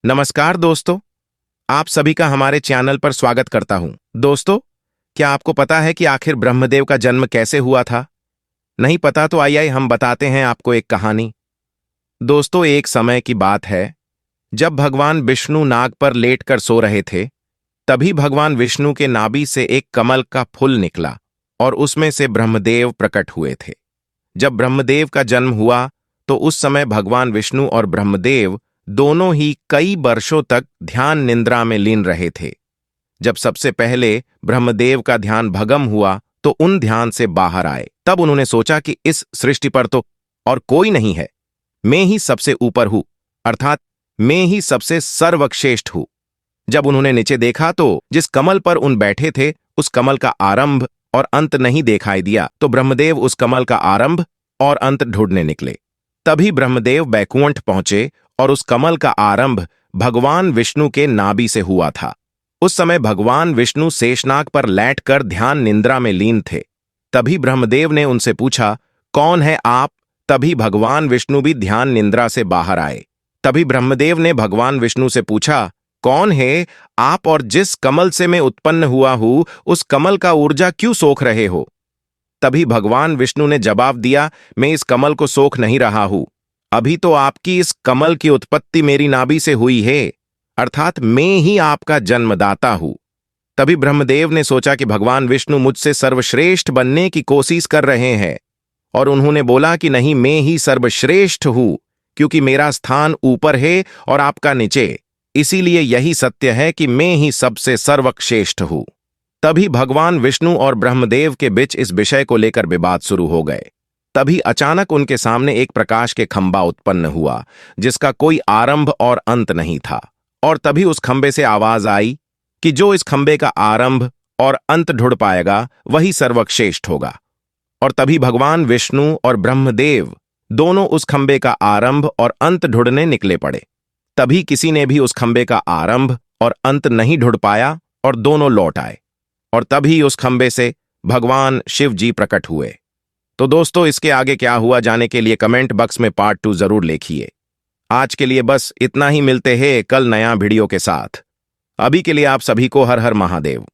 नमस्कार दोस्तों, आप सभी का हमारे चैनल पर स्वागत करता हूं। दोस्तों, क्या आपको पता है कि आखिर ब्रह्मदेव का जन्म कैसे हुआ था? नहीं पता तो आइए हम बताते हैं आपको एक कहानी। दोस्तों, एक समय की बात है जब भगवान विष्णु नाग पर लेटकर सो रहे थे। तभी भगवान विष्णु के नाभि से एक कमल का फूल निकला और उसमें से ब्रह्मदेव प्रकट हुए थे। जब ब्रह्मदेव का जन्म हुआ तो उस समय भगवान विष्णु और ब्रह्मदेव दोनों ही कई वर्षों तक ध्यान निद्रा में लीन रहे थे। जब सबसे पहले ब्रह्मदेव का ध्यान भंग हुआ तो उन ध्यान से बाहर आए। तब उन्होंने सोचा कि इस सृष्टि पर तो और कोई नहीं है, मैं ही सबसे ऊपर हूं, अर्थात मैं ही सबसे सर्वश्रेष्ठ हूं। जब उन्होंने नीचे देखा तो जिस कमल पर उन बैठे थे उस कमल का आरंभ और अंत नहीं दिखाई दिया, तो ब्रह्मदेव उस कमल का आरंभ और अंत ढूंढने निकले। तभी ब्रह्मदेव बैकुंठ पहुंचे और उस कमल का आरंभ भगवान विष्णु के नाभि से हुआ था। उस समय भगवान विष्णु शेषनाग पर लेटकर ध्यान निद्रा में लीन थे। तभी ब्रह्मदेव ने उनसे पूछा, कौन है आप? तभी भगवान विष्णु भी ध्यान निद्रा से बाहर आए। तभी ब्रह्मदेव ने भगवान विष्णु से पूछा, कौन है आप और जिस कमल से मैं उत्पन्न हुआ हूं उस कमल का ऊर्जा क्यों सोख रहे हो? तभी भगवान विष्णु ने जवाब दिया, मैं इस कमल को सोख नहीं रहा हूं, अभी तो आपकी इस कमल की उत्पत्ति मेरी नाभि से हुई है, अर्थात मैं ही आपका जन्मदाता हूं। तभी ब्रह्मदेव ने सोचा कि भगवान विष्णु मुझसे सर्वश्रेष्ठ बनने की कोशिश कर रहे हैं, और उन्होंने बोला कि नहीं, मैं ही सर्वश्रेष्ठ हूं, क्योंकि मेरा स्थान ऊपर है और आपका नीचे, इसीलिए यही सत्य है कि मैं ही सबसे सर्वश्रेष्ठ हूं। तभी भगवान विष्णु और ब्रह्मदेव के बीच इस विषय को लेकर विवाद शुरू हो गए। तभी अचानक उनके सामने एक प्रकाश के खंभा उत्पन्न हुआ जिसका कोई आरंभ और अंत नहीं था। और तभी उस खंभे से आवाज आई कि जो इस खंभे का आरंभ और अंत ढूंढ पाएगा वही सर्वश्रेष्ठ होगा। और तभी भगवान विष्णु और ब्रह्मदेव दोनों उस खंभे का आरंभ और अंत ढूंढने निकले पड़े। तभी किसी ने भी उस खंभे का आरंभ और अंत नहीं ढूंढ पाया और दोनों लौट आए। और तभी उस खंभे से भगवान शिव जी प्रकट हुए। तो दोस्तों, इसके आगे क्या हुआ जाने के लिए कमेंट बॉक्स में पार्ट 2 जरूर लिखिए। आज के लिए बस इतना ही, मिलते हैं कल नया वीडियो के साथ। अभी के लिए आप सभी को हर हर महादेव।